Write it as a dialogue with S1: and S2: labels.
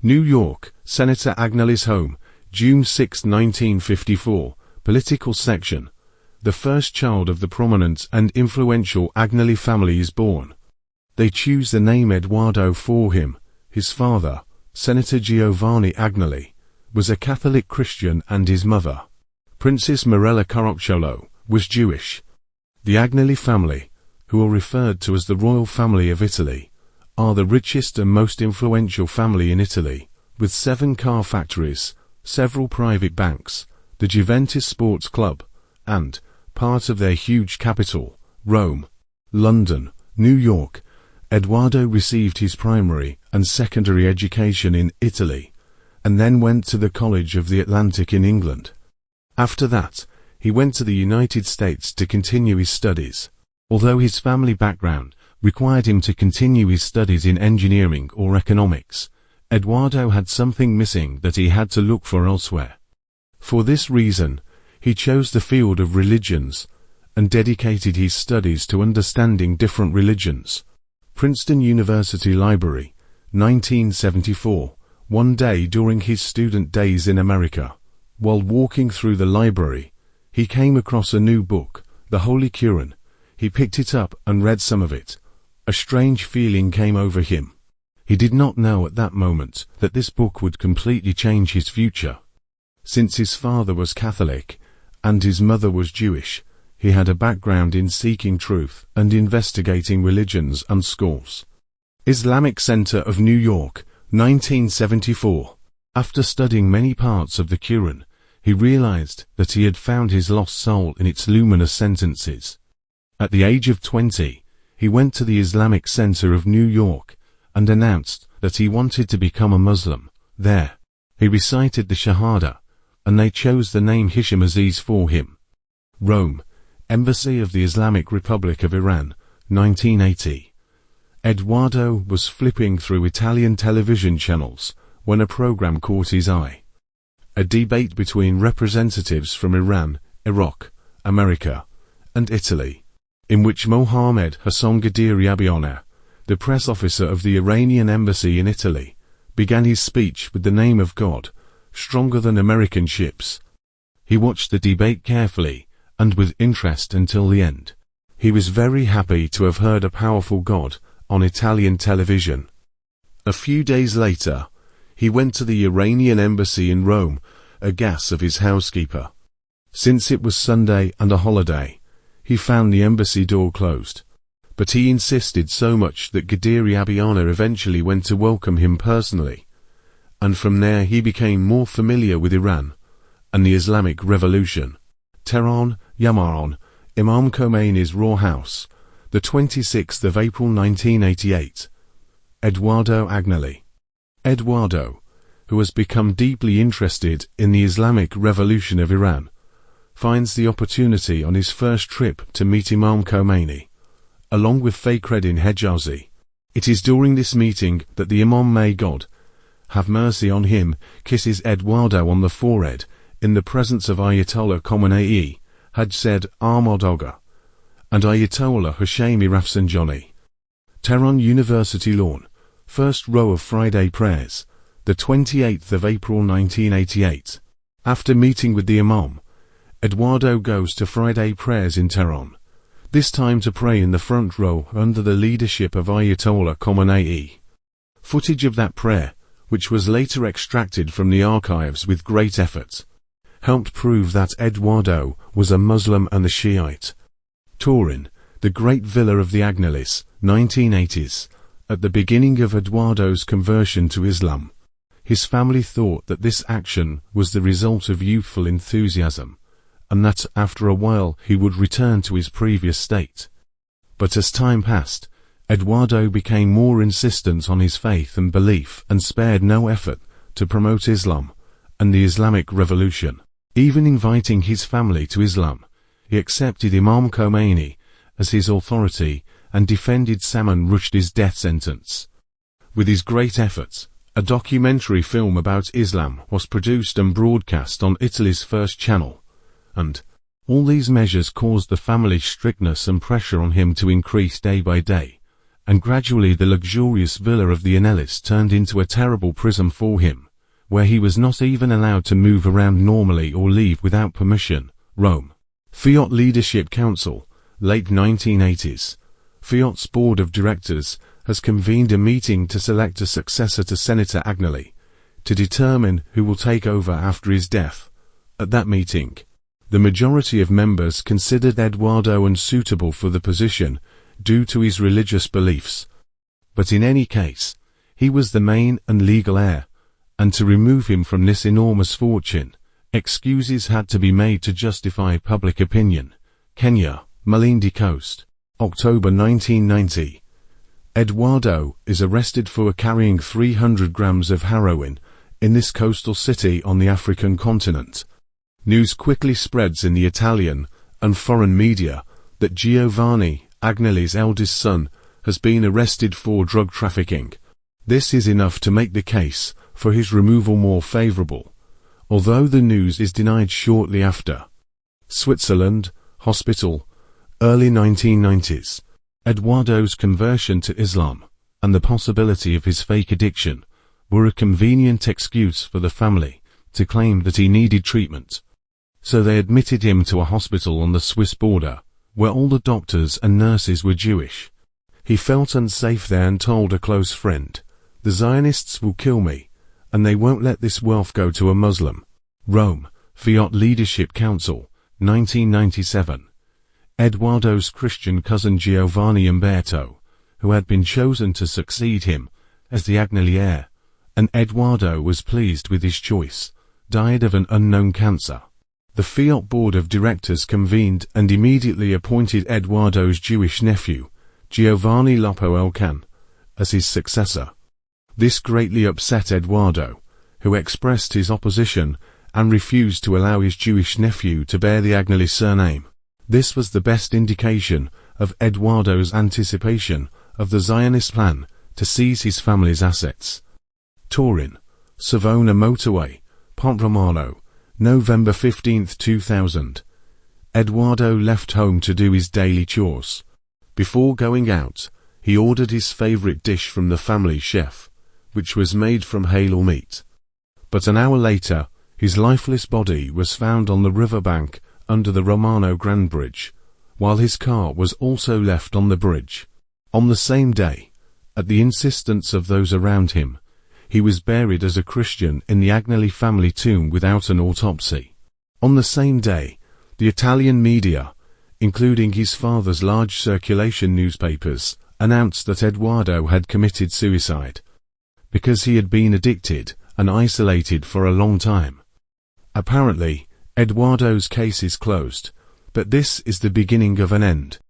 S1: New York, Senator Agnelli's home, June 6, 1954, political section. The first child of the prominent and influential Agnelli family is born. They choose the name Eduardo for him. His father, Senator Giovanni Agnelli, was a Catholic Christian, and his mother, Princess Mirella Carocciolo, was Jewish. The Agnelli family, who are referred to as the royal family of Italy, are the richest and most influential family in Italy, with 7 car factories, several private banks, the Juventus Sports Club, and, part of their huge capital, Rome, London, New York. Eduardo received his primary and secondary education in Italy, and then went to the College of the Atlantic in England. After that, he went to the United States to continue his studies. Although his family background required him to continue his studies in engineering or economics, Eduardo had something missing that he had to look for elsewhere. For this reason, he chose the field of religions and dedicated his studies to understanding different religions. Princeton University Library, 1974. One day during his student days in America, while walking through the library, he came across a new book, The Holy Quran. He picked it up and read some of it. A strange feeling came over him. He did not know at that moment that this book would completely change his future. Since his father was Catholic and his mother was Jewish, he had a background in seeking truth and investigating religions and schools. Islamic Center of New York, 1974. After studying many parts of the Quran, he realized that he had found his lost soul in its luminous sentences. At the age of 20, he went to the Islamic Center of New York and announced that he wanted to become a Muslim. There, he recited the Shahada, and they chose the name Hisham Aziz for him. Rome, Embassy of the Islamic Republic of Iran, 1980. Eduardo was flipping through Italian television channels when a program caught his eye. A debate between representatives from Iran, Iraq, America, and Italy, in which Mohammed Hassan Ghadir, the press officer of the Iranian embassy in Italy, began his speech with the name of God, stronger than American ships. He watched the debate carefully and with interest until the end. He was very happy to have heard a powerful God on Italian television. A few days later, he went to the Iranian embassy in Rome, aghast of his housekeeper. Since it was Sunday and a holiday, he found the embassy door closed. But he insisted so much that Ghadir eventually went to welcome him personally. And from there he became more familiar with Iran and the Islamic Revolution. Tehran, Yemen, Imam Khomeini's Raw House, the 26th of April 1988. Eduardo Agnelli. Eduardo, who has become deeply interested in the Islamic Revolution of Iran, finds the opportunity on his first trip to meet Imam Khomeini, along with Fakhreddin Hejazi. It is during this meeting that the Imam, may God have mercy on him, kisses Eduardo on the forehead in the presence of Ayatollah Khomeini, had said Ahmad Agha, and Ayatollah Hashemi Rafsanjani. Tehran University lawn, first row of Friday prayers, the 28th of April 1988. After meeting with the Imam, Eduardo goes to Friday prayers in Tehran, this time to pray in the front row under the leadership of Ayatollah Khomeini. Footage of that prayer, which was later extracted from the archives with great effort, helped prove that Eduardo was a Muslim and a Shiite. Turin, the great villa of the Agnellis, 1980s. At the beginning of Eduardo's conversion to Islam, his family thought that this action was the result of youthful enthusiasm, and that after a while he would return to his previous state. But as time passed, Eduardo became more insistent on his faith and belief and spared no effort to promote Islam and the Islamic Revolution. Even inviting his family to Islam, he accepted Imam Khomeini as his authority and defended Salman Rushdie's death sentence. With his great efforts, a documentary film about Islam was produced and broadcast on Italy's first channel, and all these measures caused the family's strictness and pressure on him to increase day by day, and gradually the luxurious villa of the Agnellis turned into a terrible prison for him, where he was not even allowed to move around normally or leave without permission. Rome. Fiat Leadership Council, late 1980s. Fiat's board of directors has convened a meeting to select a successor to Senator Agnelli, to determine who will take over after his death. At that meeting, the majority of members considered Eduardo unsuitable for the position due to his religious beliefs. But in any case, he was the main and legal heir, and to remove him from this enormous fortune, excuses had to be made to justify public opinion. Kenya, Malindi Coast, October 1990. Eduardo is arrested for carrying 300 grams of heroin in this coastal city on the African continent. News quickly spreads in the Italian and foreign media that Giovanni, Agnelli's eldest son, has been arrested for drug trafficking. This is enough to make the case for his removal more favorable, although the news is denied shortly after. Switzerland, hospital, early 1990s. Eduardo's conversion to Islam and the possibility of his fake addiction were a convenient excuse for the family to claim that he needed treatment. So they admitted him to a hospital on the Swiss border, where all the doctors and nurses were Jewish. He felt unsafe there and told a close friend, "The Zionists will kill me, and they won't let this wealth go to a Muslim." Rome, Fiat Leadership Council, 1997. Eduardo's Christian cousin Giovanni Umberto, who had been chosen to succeed him as the Agnelli heir, and Eduardo was pleased with his choice, died of an unknown cancer. The Fiat board of directors convened and immediately appointed Eduardo's Jewish nephew, Giovanni Loppo Elkan, as his successor. This greatly upset Eduardo, who expressed his opposition and refused to allow his Jewish nephew to bear the Agnelli surname. This was the best indication of Eduardo's anticipation of the Zionist plan to seize his family's assets. Turin, Savona Motorway, Ponte Romano, November 15, 2000. Eduardo left home to do his daily chores. Before going out, he ordered his favorite dish from the family chef, which was made from halal meat. But an hour later, his lifeless body was found on the riverbank under the Romano Grand Bridge, while his car was also left on the bridge. On the same day, at the insistence of those around him, he was buried as a Christian in the Agnelli family tomb without an autopsy. On the same day, the Italian media, including his father's large circulation newspapers, announced that Eduardo had committed suicide because he had been addicted and isolated for a long time. Apparently, Eduardo's case is closed, but this is the beginning of an end.